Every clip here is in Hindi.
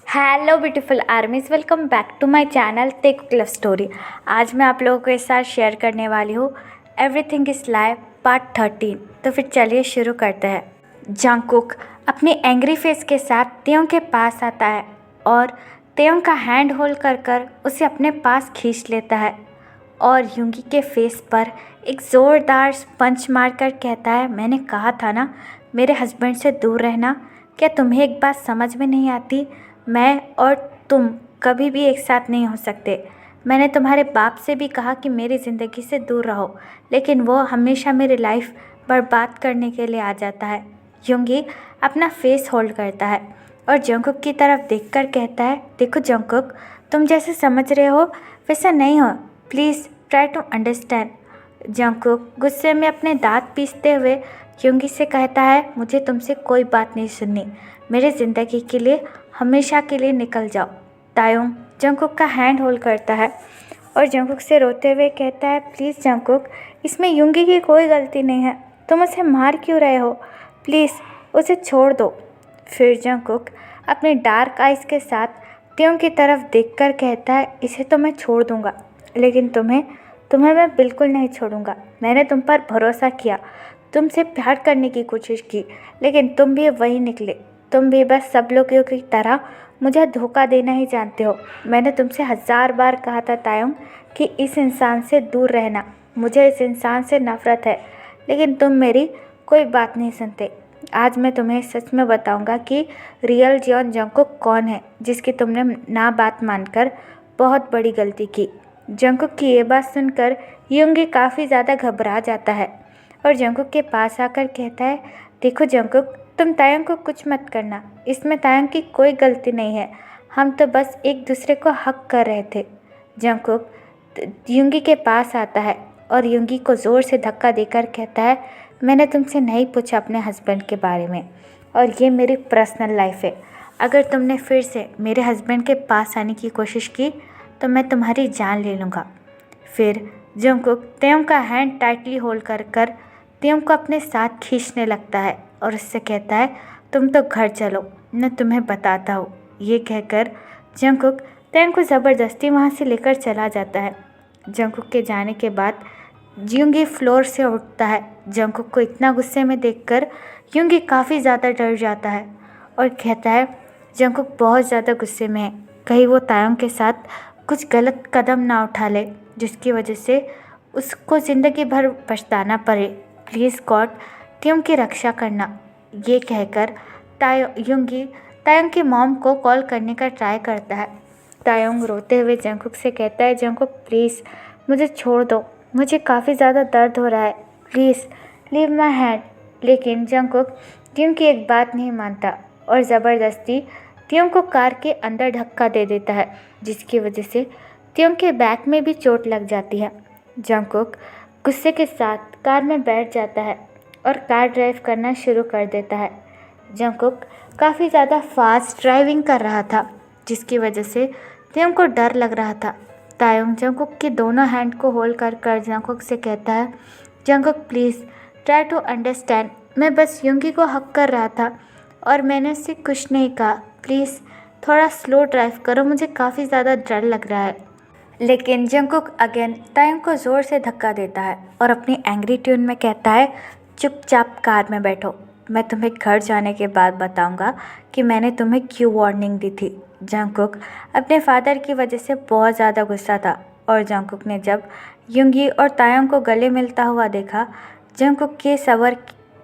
Hello beautiful armies, welcome back to my channel tech love story. आज मैं आप लोगों के साथ शेयर करने वाली हूँ एवरीथिंग इज लाइफ पार्ट 13। तो फिर चलिए शुरू करते हैं। जंगकुक अपनी एंग्री फेस के साथ तेयोंग के पास आता है और तेयोंग का हैंड होल्ड कर उसे अपने पास खींच लेता है और युंगी के फेस पर एक ज़ोरदार पंच मारकर कहता है, मैंने कहा था ना मेरे हस्बैंड से दूर रहना। क्या तुम्हें एक बात समझ में नहीं आती? मैं और तुम कभी भी एक साथ नहीं हो सकते। मैंने तुम्हारे बाप से भी कहा कि मेरी ज़िंदगी से दूर रहो, लेकिन वो हमेशा मेरी लाइफ बर्बाद करने के लिए आ जाता है। युंगी अपना फेस होल्ड करता है और जंगकुक की तरफ देखकर कहता है, देखो जंगकुक, तुम जैसे समझ रहे हो वैसा नहीं हो। Please try to understand. Jungkook गुस्से में अपने दांत पीसते हुए युंगी से कहता है, मुझे तुमसे कोई बात नहीं सुननी। मेरी ज़िंदगी के लिए हमेशा के लिए निकल जाओ। तायोंग जंगकुक का हैंड होल्ड करता है और जंगकुक से रोते हुए कहता है, प्लीज़ जंगकुक, इसमें युंगी की कोई गलती नहीं है। तुम उसे मार क्यों रहे हो? प्लीज़ उसे छोड़ दो। फिर जंगकुक अपने डार्क आइज़ के साथ तेयोंग की तरफ देखकर कहता है, इसे तो मैं छोड़ दूँगा, लेकिन तुम्हें मैं बिल्कुल नहीं छोड़ूंगा। मैंने तुम पर भरोसा किया, तुमसे प्यार करने की कोशिश की, लेकिन तुम भी वही निकले। तुम भी बस सब लोगों की तरह मुझे धोखा देना ही जानते हो। मैंने तुमसे 1000 बार कहा था तायोंग कि इस इंसान से दूर रहना। मुझे इस इंसान से नफरत है, लेकिन तुम मेरी कोई बात नहीं सुनते। आज मैं तुम्हें सच में बताऊंगा कि रियल जियोन जंगकुक कौन है, जिसकी तुमने ना बात मानकर बहुत बड़ी गलती की। जंगकुक की ये बात सुनकर युंगी काफ़ी ज़्यादा घबरा जाता है और जंगकुक के पास आकर कहता है, देखो जंगकुक, तुम तायोंग को कुछ मत करना। इसमें तायोंग की कोई गलती नहीं है। हम तो बस एक दूसरे को हक कर रहे थे। जंगकुक युंगी के पास आता है और युंगी को ज़ोर से धक्का देकर कहता है, मैंने तुमसे नहीं पूछा अपने हस्बैंड के बारे में, और ये मेरी पर्सनल लाइफ है। अगर तुमने फिर से मेरे हस्बैंड के पास आने की कोशिश की तो मैं तुम्हारी जान ले लूँगा। फिर जंगकुक तेयोंग का हैंड टाइटली होल्ड कर तेयोंग को अपने साथ खींचने लगता है और उससे कहता है, तुम तो घर चलो, मैं तुम्हें बताता हूँ। ये कहकर जंगकुक तेयोंग को ज़बरदस्ती वहाँ से लेकर चला जाता है। जंगकुक के जाने के बाद युंगी फ्लोर से उठता है। जंगकुक को इतना गुस्से में देखकर युंगी काफ़ी ज़्यादा डर जाता है और कहता है, जंगकुक बहुत ज़्यादा गुस्से में है, कहीं वो तायोंग के साथ कुछ गलत कदम ना उठा ले जिसकी वजह से उसको ज़िंदगी भर पछताना पड़े। प्लीज़ गॉड, तेयोंग की रक्षा करना। ये कहकर युंगी तायोंग की मॉम को कॉल करने का ट्राई करता है। तायोंग रोते हुए जंगकुक से कहता है, जंगकुक प्लीज़ मुझे छोड़ दो, मुझे काफ़ी ज़्यादा दर्द हो रहा है, प्लीज़ लीव माई हैंड। लेकिन जंगकुक तेयोंग की एक बात नहीं मानता और ज़बरदस्ती तेयोंग को कार के अंदर धक्का दे देता है, जिसकी वजह से तेयोंग के बैक में भी चोट लग जाती है। जंगकुक गुस्से के साथ कार में बैठ जाता है और कार ड्राइव करना शुरू कर देता है। जंगकुक काफ़ी ज़्यादा फास्ट ड्राइविंग कर रहा था, जिसकी वजह से तेयोंग को डर लग रहा था। तायोंग जंगकुक के दोनों हैंड को होल्ड कर जंगकुक से कहता है, Jungkook please try to understand. मैं बस युंगी को हक कर रहा था और मैंने उससे कुछ नहीं कहा। प्लीज़ थोड़ा स्लो ड्राइव करो, मुझे काफ़ी ज़्यादा डर लग रहा है। लेकिन जंगकुक अगेन तायोंग को ज़ोर से धक्का देता है और अपनी एंग्री ट्यून में कहता है, चुपचाप कार में बैठो, मैं तुम्हें घर जाने के बाद बताऊंगा कि मैंने तुम्हें क्यों वार्निंग दी थी। जंगकुक अपने फादर की वजह से बहुत ज़्यादा गुस्सा था और जंगकुक ने जब युंगी और तायोंग को गले मिलता हुआ देखा, जंगकुक के सबर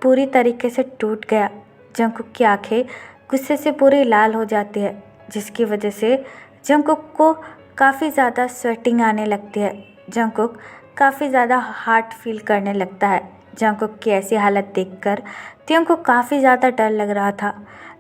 पूरी तरीके से टूट गया। जंगकुक की आंखें गुस्से से पूरी लाल हो जाती है, जिसकी वजह से जंगकुक को काफ़ी ज़्यादा स्वेटिंग आने लगती है। जंगकुक काफ़ी ज़्यादा हार्ट फील करने लगता है। जंगकुक की ऐसी हालत देखकर तेयोंग को काफ़ी ज़्यादा डर लग रहा था।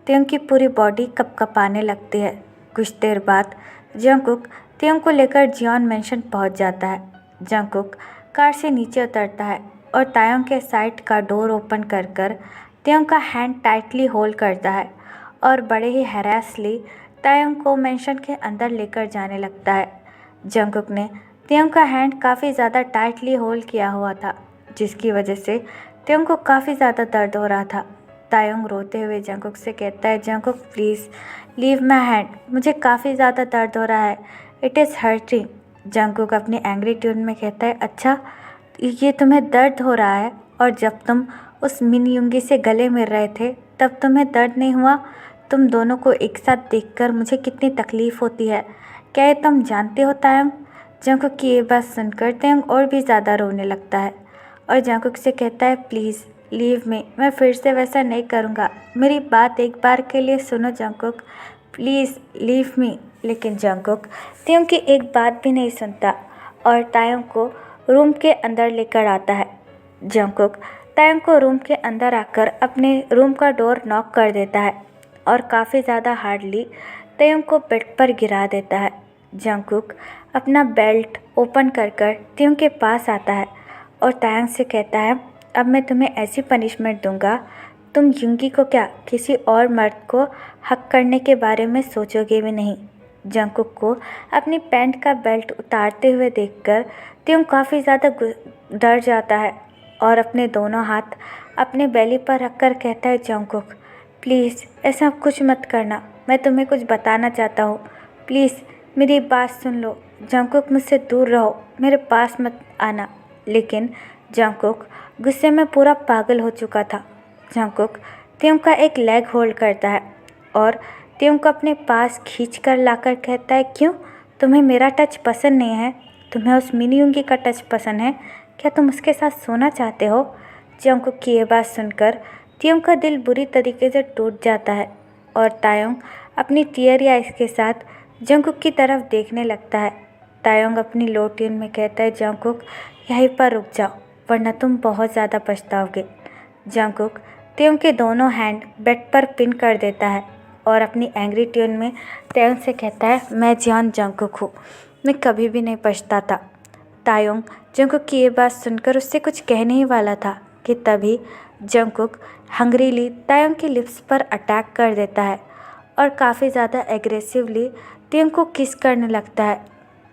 तेयोंग की पूरी बॉडी कँपकँपाने लगती है। कुछ देर बाद जंगकुक तेयोंग को लेकर जियोन मेंशन पहुंच जाता है। जंगकुक कार से नीचे उतरता है और तायोंग के साइड का डोर ओपन कर तेयोंग का हैंड टाइटली होल्ड करता है और बड़े ही हैरासली तायोंग को मेंशन के अंदर लेकर जाने लगता है। जंगकुक ने तेयोंग का हैंड काफ़ी ज़्यादा टाइटली होल्ड किया हुआ था, जिसकी वजह से तेयोंग को काफ़ी ज़्यादा दर्द हो रहा था। तायोंग रोते हुए जंगकुक से कहता है, Jungkook please leave my hand, मुझे काफ़ी ज़्यादा दर्द हो रहा है, इट इज़ हर्टिंग। जंगकुक अपनी एंग्री ट्यून में कहता है, अच्छा ये तुम्हें दर्द हो रहा है, और जब तुम उस मिन युंगी से गले मिल रहे थे तब तुम्हें दर्द नहीं हुआ? तुम दोनों को एक साथ देखकर मुझे कितनी तकलीफ़ होती है, क्या ये तुम जानते हो तायोंग? जंगकुक की ये बात सुनकर तायोंग और भी ज़्यादा रोने लगता है और जंगकुक से कहता है, प्लीज़ लीव मी, मैं फिर से वैसा नहीं करूँगा, मेरी बात एक बार के लिए सुनो जंगकुक, प्लीज़ लीव मी। लेकिन जंगकुक तायोंग की एक बात भी नहीं सुनता और तायोंग को रूम के अंदर लेकर आता है। जंगकुक तायोंग को रूम के अंदर आकर अपने रूम का डोर नॉक कर देता है और काफ़ी ज़्यादा हार्डली तायोंग को बेड पर गिरा देता है। जंगकुक अपना बेल्ट ओपन कर तायोंग के पास आता है और तायोंग से कहता है, अब मैं तुम्हें ऐसी पनिशमेंट दूंगा, तुम युंगी को क्या किसी और मर्द को हक करने के बारे में सोचोगे भी नहीं। जंगकुक को अपनी पैंट का बेल्ट उतारते हुए देखकर तायोंग काफ़ी ज़्यादा डर जाता है और अपने दोनों हाथ अपने बेली पर रखकर कहता है, जंगकुक प्लीज़ ऐसा कुछ मत करना, मैं तुम्हें कुछ बताना चाहता हूँ, प्लीज़ मेरी बात सुन लो। जंगकुक मुझसे दूर रहो, मेरे पास मत आना। लेकिन जंगकुक गुस्से में पूरा पागल हो चुका था। जंगकुक तायोंग का एक लेग होल्ड करता है और तायोंग को अपने पास खींचकर लाकर कहता है, क्यों तुम्हें मेरा टच पसंद नहीं है? तुम्हें उस मिनी युंगी का टच पसंद है? क्या तुम उसके साथ सोना चाहते हो? जंगकुक की ये बात सुनकर तायोंग का दिल बुरी तरीके से टूट जाता है और तायोंग अपनी टीयरी आइज के साथ जंगकुक की तरफ देखने लगता है। तायोंग अपनी लो ट्यून में कहता है, जंगकुक यहीं पर रुक जाओ वरना तुम बहुत ज़्यादा पछताओगे। जंगकुक तायोंग के दोनों हैंड बेड पर पिन कर देता है और अपनी एंग्री ट्यून में तायोंग से कहता है, मैं जियान जंगकुक हूँ, मैं कभी भी नहीं पछताता। तायोंग जंगकुक की ये बात सुनकर उससे कुछ कहने ही वाला था कि तभी जंगकुक हंग्रीली तायोंग की लिप्स पर अटैक कर देता है और काफ़ी ज़्यादा एग्रेसिवली तायोंग को किस करने लगता है।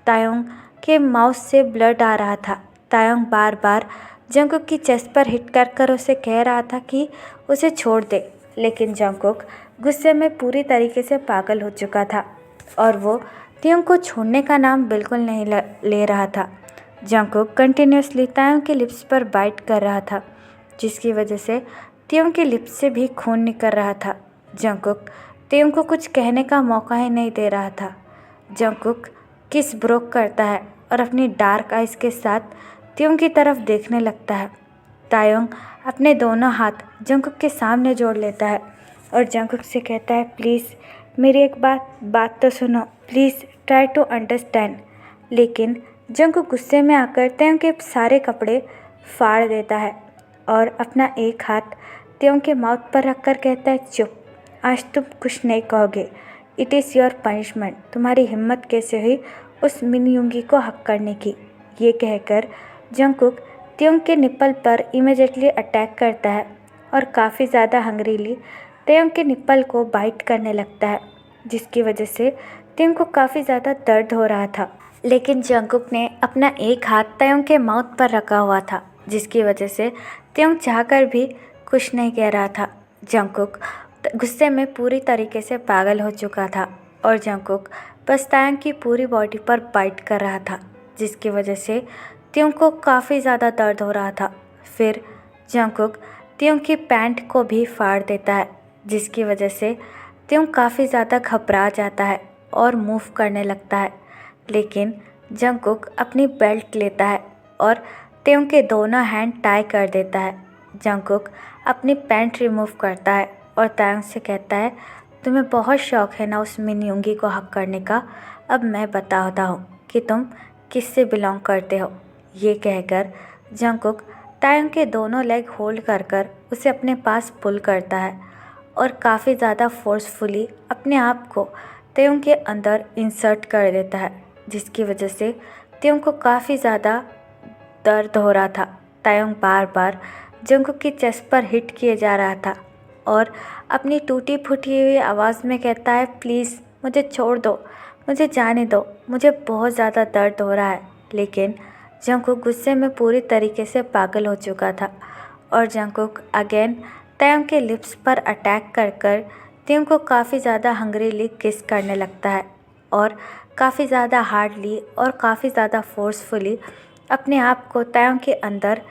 तायोंग के माउथ से ब्लड आ रहा था। तायोंग बार बार जंगकुक की चेस्ट पर हिट कर उसे कह रहा था कि उसे छोड़ दे, लेकिन जंगकुक गुस्से में पूरी तरीके से पागल हो चुका था और वो तायोंग को छोड़ने का नाम बिल्कुल नहीं ले रहा था। जंगकुक कंटिन्यूसली तायोंग के लिप्स पर बाइट कर रहा था, जिसकी वजह से तायोंग के लिप्स से भी खून निकल रहा था। जंगकुक तायोंग को कुछ कहने का मौका ही नहीं दे रहा था। जंगकुक किस ब्रोक करता है और अपनी डार्क आइज़ के साथ तायोंग की तरफ देखने लगता है। तायोंग अपने दोनों हाथ जंगकुक के सामने जोड़ लेता है और जंगकुक से कहता है, प्लीज़ मेरी एक बात तो सुनो, प्लीज़ ट्राई टू अंडरस्टैंड। लेकिन जंगकुक गुस्से में आकर तायोंग के सारे कपड़े फाड़ देता है और अपना एक हाथ तायोंग के माउथ पर रखकर कहता है, चुप, आज तुम कुछ नहीं कहोगे, इट इज़ योर पनिशमेंट, तुम्हारी हिम्मत कैसे हुई उस मिन युंगी को हक करने की। ये कहकर जंगकुक तायोंग के निप्पल पर इमीडिएटली अटैक करता है और काफ़ी ज़्यादा हंग्रीली तायोंग के निप्पल को बाइट करने लगता है, जिसकी वजह से तायोंग को काफ़ी ज़्यादा दर्द हो रहा था। लेकिन जंगकुक ने अपना एक हाथ तायोंग के माउथ पर रखा हुआ था, जिसकी वजह से तायोंग चाहकर भी कुछ नहीं कह रहा था। जंगकुक गुस्से में पूरी तरीके से पागल हो चुका था और जंगकुक बस तायोंग की पूरी बॉडी पर बाइट कर रहा था, जिसकी वजह से तायोंग को काफ़ी ज़्यादा दर्द हो रहा था। फिर जंगकुक तायोंग की पैंट को भी फाड़ देता है, जिसकी वजह से तायोंग काफ़ी ज़्यादा घबरा जाता है और मूव करने लगता है। लेकिन जंगकुक अपनी बेल्ट लेता है और तायोंग के दोनों हैंड टाई कर देता है। जंगकुक अपनी पैंट रिमूव करता है और तायोंग से कहता है, तुम्हें बहुत शौक है ना उस मिन युंगी को हक करने का, अब मैं बताता हूँ कि तुम किससे बिलोंग करते हो। ये कहकर जंगकुक तायोंग के दोनों लेग होल्ड कर उसे अपने पास पुल करता है और काफ़ी ज़्यादा फोर्सफुली अपने आप को तायोंग के अंदर इंसर्ट कर देता है, जिसकी वजह से तायोंग को काफ़ी ज़्यादा दर्द हो रहा था। तायोंग बार बार जंगकुक की चेस्ट पर हिट किए जा रहा था और अपनी टूटी फूटी हुई आवाज़ में कहता है, प्लीज़ मुझे छोड़ दो, मुझे जाने दो, मुझे बहुत ज़्यादा दर्द हो रहा है। लेकिन जंगकुक गुस्से में पूरी तरीके से पागल हो चुका था और जंगकुक अगेन तायोंग के लिप्स पर अटैक कर कर तायोंग को काफ़ी ज़्यादा हंग्रीली किस करने लगता है और काफ़ी ज़्यादा हार्डली और काफ़ी ज़्यादा फोर्सफुली अपने आप को तायोंग के अंदर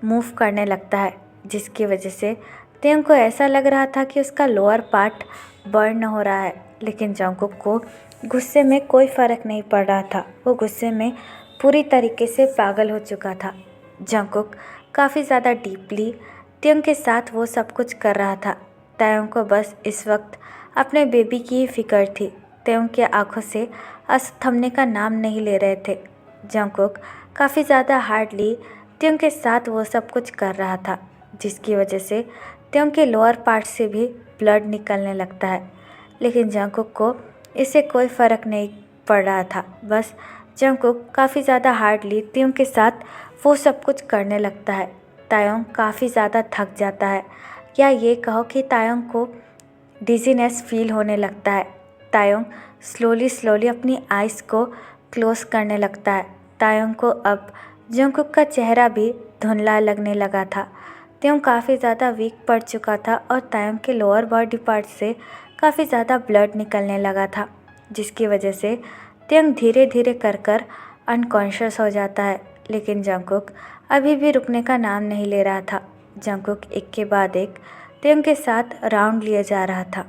मूव करने लगता है, जिसकी वजह से तायोंग को ऐसा लग रहा था कि उसका लोअर पार्ट बर्न हो रहा है। लेकिन जंगकुक को गुस्से में कोई फ़र्क नहीं पड़ रहा था। वो गुस्से में पूरी तरीके से पागल हो चुका था। जंगकुक काफ़ी ज़्यादा डीपली तायोंग के साथ वो सब कुछ कर रहा था। तायोंग को बस इस वक्त अपने बेबी की ही फिक्र थी। तायोंग की आंखों से आंसू थमने का नाम नहीं ले रहे थे। जंगकुक काफ़ी ज़्यादा हार्डली तायोंग के साथ वो सब कुछ कर रहा था, जिसकी वजह से तायोंग के लोअर पार्ट से भी ब्लड निकलने लगता है। लेकिन जंगकुक को इससे कोई फ़र्क नहीं पड़ रहा था। बस जंगकुक काफ़ी ज़्यादा हार्डली तायोंग के साथ वो सब कुछ करने लगता है। तायोंग काफ़ी ज़्यादा थक जाता है, या ये कहो कि तायोंग को डिजीनेस फील होने लगता है। तायोंग स्लोली अपनी आइज़ को क्लोज़ करने लगता है। तायोंग को अब जंगकुक का चेहरा भी धुंधला लगने लगा था। तायोंग काफ़ी ज़्यादा वीक पड़ चुका था और तायोंग के लोअर बॉडी पार्ट से काफ़ी ज़्यादा ब्लड निकलने लगा था, जिसकी वजह से तायोंग धीरे धीरे कर अनकॉन्शियस हो जाता है। लेकिन जंगकुक अभी भी रुकने का नाम नहीं ले रहा था। जंगकुक एक के बाद एक तायोंग के साथ राउंड लिए जा रहा था।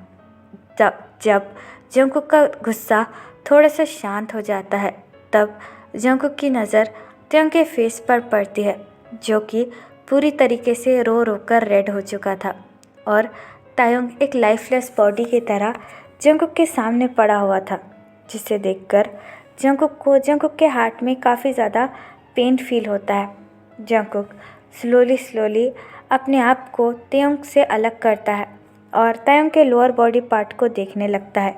जब जंगकुक का गुस्सा थोड़ा सा शांत हो जाता है, तब जंगकुक की नज़र तायोंग के फेस पर पड़ती है, जो कि पूरी तरीके से रो रो कर रेड हो चुका था। और तायोंग एक लाइफलेस बॉडी की तरह जंगकुक के सामने पड़ा हुआ था, जिसे देखकर जंगकुक के हार्ट में काफ़ी ज़्यादा पेन फील होता है। जंगकुक स्लोली अपने आप को तायोंग से अलग करता है और तायोंग के लोअर बॉडी पार्ट को देखने लगता है,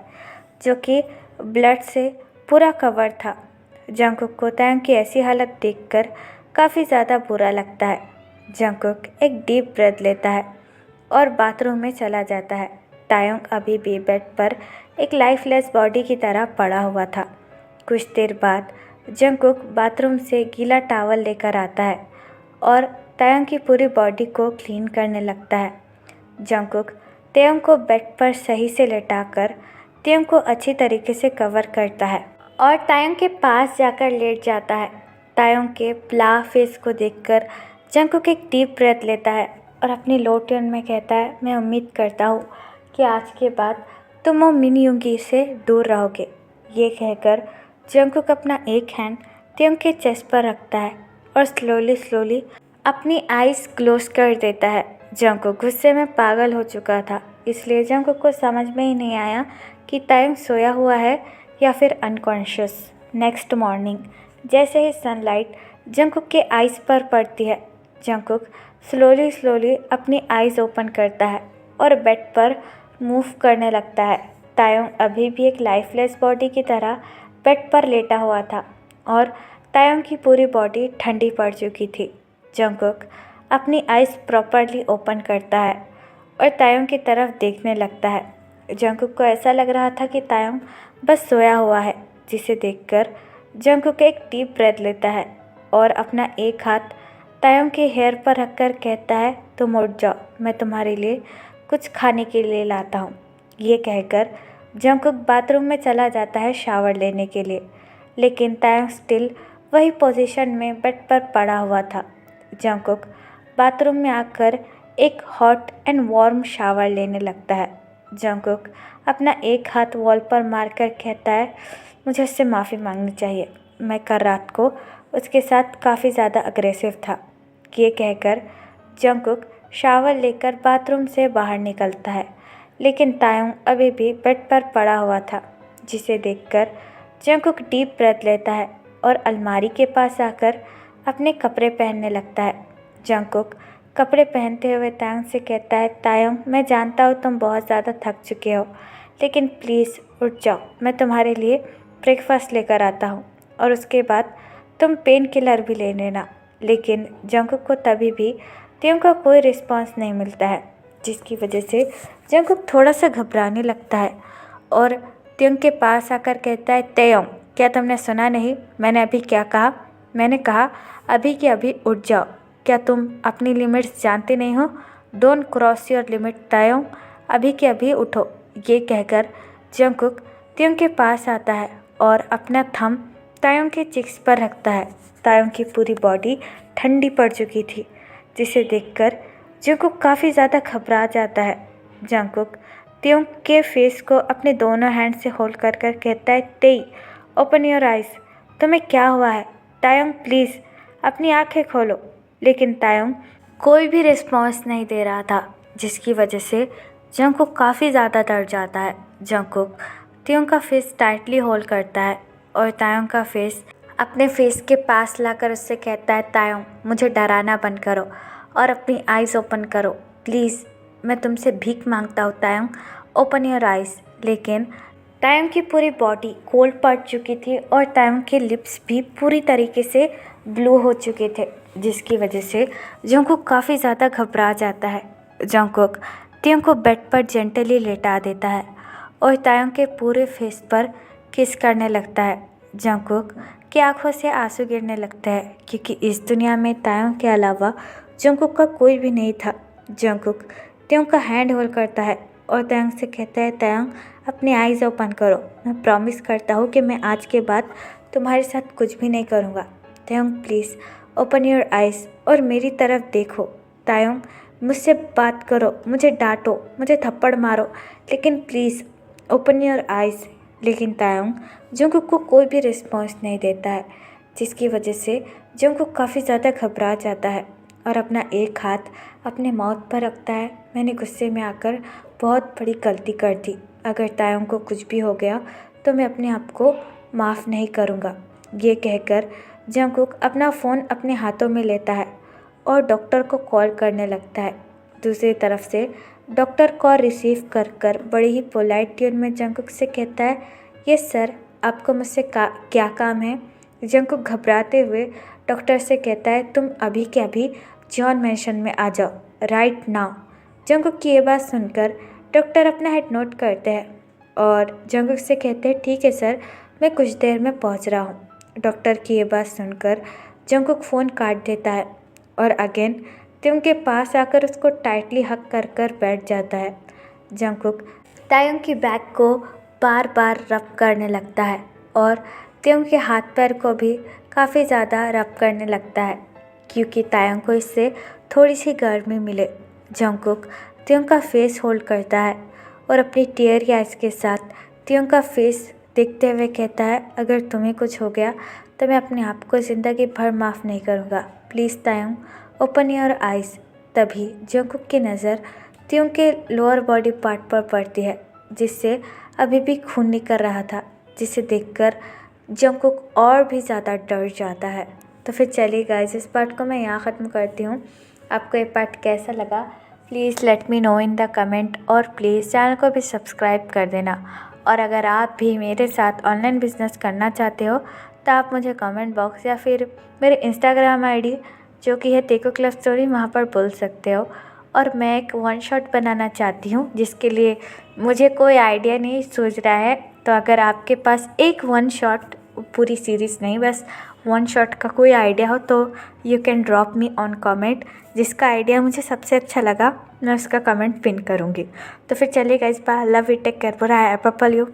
जो कि ब्लड से पूरा कवर था। जंगकुक को तायोंग की ऐसी हालत देखकर काफ़ी ज़्यादा बुरा लगता है। जंगकुक एक डीप ब्रेथ लेता है और बाथरूम में चला जाता है। तायोंग अभी भी बेड पर एक लाइफलेस बॉडी की तरह पड़ा हुआ था। कुछ देर बाद जंगकुक बाथरूम से गीला टॉवल लेकर आता है और तायोंग की पूरी बॉडी को क्लीन करने लगता है। जंगकुक तायोंग को बेड पर सही से लेटाकर तायोंग को अच्छी तरीके से कवर करता है और तायोंग के पास जाकर लेट जाता है। तायोंग के ब्ला फेस को देखकर जंगकुक एक डीप ब्रेथ लेता है और अपनी लो टोन में कहता है, मैं उम्मीद करता हूँ कि आज के बाद तुम वो मिन युंगी से दूर रहोगे। ये कहकर जंगकुक अपना एक हैंड तायोंग के चेस्ट पर रखता है और स्लोली अपनी आइज़ क्लोज कर देता है। जंगकुक गुस्से में पागल हो चुका था, इसलिए जंगकुक को समझ में ही नहीं आया कि तायोंग सोया हुआ है या फिर अनकॉन्शियस। नेक्स्ट मॉर्निंग जैसे ही सनलाइट जंगकुक के आइज़ पर पड़ती है, जंगकुक स्लोली अपनी आइज़ ओपन करता है और बेड पर मूव करने लगता है। तायोंग अभी भी एक लाइफलेस बॉडी की तरह बेड पर लेटा हुआ था और तायोंग की पूरी बॉडी ठंडी पड़ चुकी थी। जंगकुक अपनी आइज़ प्रॉपरली ओपन करता है और तायोंग की तरफ देखने लगता है। जंगकुक को ऐसा लग रहा था कि तायोंग बस सोया हुआ है, जिसे देखकर जंगकुक एक डीप ब्रेथ लेता है और अपना एक हाथ तायोंग के हेयर पर रखकर कहता है, तुम उठ जाओ, मैं तुम्हारे लिए कुछ खाने के लिए लाता हूँ। ये कहकर जंगकुक बाथरूम में चला जाता है शावर लेने के लिए, लेकिन तायोंग स्टिल वही पोजीशन में बेड पर पड़ा हुआ था। जंगकुक बाथरूम में आकर एक हॉट एंड वार्म शावर लेने लगता है। जंगकुक अपना एक हाथ वॉल पर मारकर कहता है, मुझे उससे माफ़ी मांगनी चाहिए, मैं कल रात को उसके साथ काफ़ी ज़्यादा अग्रेसिव था। ये कहकर जंगकुक शावर लेकर बाथरूम से बाहर निकलता है, लेकिन तायोंग अभी भी बेड पर पड़ा हुआ था, जिसे देखकर जंगकुक डीप ब्रेथ लेता है और अलमारी के पास आकर अपने कपड़े पहनने लगता है। जंगकुक कपड़े पहनते हुए तायोंग से कहता है, तायोंग मैं जानता हूँ तुम बहुत ज़्यादा थक चुके हो, लेकिन प्लीज़ उठ जाओ, मैं तुम्हारे लिए ब्रेकफास्ट लेकर आता हूँ और उसके बाद तुम पेन किलर भी ले लेना। लेकिन जंगकुक को तभी भी तायोंग का कोई रिस्पांस नहीं मिलता है, जिसकी वजह से जंगकुक थोड़ा सा घबराने लगता है और तायोंग के पास आकर कहता है, तायोंग क्या तुमने सुना नहीं, मैंने अभी क्या कहा? मैंने कहा अभी के अभी उठ जाओ। क्या तुम अपनी लिमिट्स जानते नहीं हो? डोंट क्रॉस योर लिमिट तायोंग, अभी के अभी उठो। ये कहकर जंगकुक तायोंग के पास आता है और अपना थंब तायोंग के चिक्स पर रखता है। तायोंग की पूरी बॉडी ठंडी पड़ चुकी थी, जिसे देखकर जंगकुक काफ़ी ज़्यादा घबरा जाता है। जंगकुक तायोंग के फेस को अपने दोनों हैंड से होल्ड कर कहता है, तेई ओपन योर आइज़। तुम्हें क्या हुआ है तायोंग, प्लीज़ अपनी आंखें खोलो। लेकिन तायोंग कोई भी रिस्पॉन्स नहीं दे रहा था, जिसकी वजह से जंगकुक काफ़ी ज़्यादा डर जाता है। जंगकुक तायोंग का फेस टाइटली होल्ड करता है और तायोंग का फेस अपने फेस के पास लाकर उससे कहता है, तायोंग मुझे डराना बंद करो और अपनी आइज़ ओपन करो प्लीज़, मैं तुमसे भीख मांगता हूँ तायोंग, ओपन योर आइज़। लेकिन तायोंग की पूरी बॉडी कोल्ड पड़ चुकी थी और तायोंग के लिप्स भी पूरी तरीके से ब्लू हो चुके थे, जिसकी वजह से जंगकुक काफ़ी ज़्यादा घबरा जाता है। जंगकुक तायोंग को बेड पर जेंटली लेटा देता है और तायोंग के पूरे फेस पर किस करने लगता है। जंगकुक की आंखों से आंसू गिरने लगते हैं, क्योंकि इस दुनिया में तायोंग के अलावा जंगकुक का कोई भी नहीं था। जंगकुक तायोंग का हैंड होल्ड करता है और तायोंग से कहता है, तायोंग अपनी आइज़ ओपन करो, मैं प्रॉमिस करता हूँ कि मैं आज के बाद तुम्हारे साथ कुछ भी नहीं करूँगा। तायोंग प्लीज़ ओपन योर आइज़ और मेरी तरफ देखो। तायोंग मुझसे बात करो, मुझे डांटो, मुझे थप्पड़ मारो, लेकिन प्लीज़ ओपन योर आइज़। लेकिन तायोंग जंगकुक को कोई भी रिस्पॉन्स नहीं देता है, जिसकी वजह से जंगकुक काफ़ी ज़्यादा घबरा जाता है और अपना एक हाथ अपने माउथ पर रखता है। मैंने गुस्से में आकर बहुत बड़ी गलती कर दी, अगर तायोंग को कुछ भी हो गया तो मैं अपने आप को माफ़ नहीं करूँगा। ये कहकर जंगकुक अपना फ़ोन अपने हाथों में लेता है और डॉक्टर को कॉल करने लगता है। दूसरी तरफ से डॉक्टर कॉल रिसीव कर बड़ी ही पोलाइट ट्यून में जंगकुक से कहता है, यस सर, आपको मुझसे क्या काम है। जंगकुक घबराते हुए डॉक्टर से कहता है, तुम अभी के अभी जॉन मैंशन में आ जाओ, राइट नाउ। जंगकुक की ये बात सुनकर डॉक्टर अपना हेड नोट करते हैं और जंगकुक से कहते हैं, ठीक है सर, मैं कुछ देर में पहुंच रहा हूं। डॉक्टर की ये बात सुनकर जंगकुक फ़ोन काट देता है और अगेन तायोंग के पास आकर उसको टाइटली हग कर बैठ जाता है। जंगकुक तायोंग की बैक को बार बार रब करने लगता है और तायोंग के हाथ पैर को भी काफ़ी ज़्यादा रब करने लगता है, क्योंकि तायोंग को इससे थोड़ी सी गर्मी मिले। जंगकुक तायोंग का फेस होल्ड करता है और अपनी टीयरी आइज़ के साथ तायोंग का फेस देखते हुए कहता है, अगर तुम्हें कुछ हो गया तो मैं अपने आप को ज़िंदगी भर माफ़ नहीं करूँगा, प्लीज़ तायोंग ओपन योर आइज़। तभी जंगकुक की नज़र तायोंग के लोअर बॉडी पार्ट पर पड़ती है, जिससे अभी भी खून निकल रहा था, जिसे देखकर जंगकुक और भी ज़्यादा डर जाता है। तो फिर चलिए गाइस, इस पार्ट को मैं यहाँ ख़त्म करती हूँ। आपको ये पार्ट कैसा लगा please let me know in the comment, और प्लीज़ चैनल को भी सब्सक्राइब कर देना। और अगर आप भी मेरे साथ ऑनलाइन बिजनेस करना चाहते हो तो आप मुझे कमेंट बॉक्स या फिर मेरे इंस्टाग्राम आईडी जो कि है टेकुक लव स्टोरी, वहाँ पर बोल सकते हो। और मैं एक वन शॉट बनाना चाहती हूँ, जिसके लिए मुझे कोई आइडिया नहीं सूझ रहा है। तो अगर आपके पास एक वन शॉट, पूरी सीरीज़ नहीं, बस वन शॉट का कोई आइडिया हो तो you can drop me on comment. जिसका आइडिया मुझे सबसे अच्छा लगा मैं उसका कमेंट पिन करूँगी। तो फिर चलिए guys, bye, love you, take care, bye, apple you.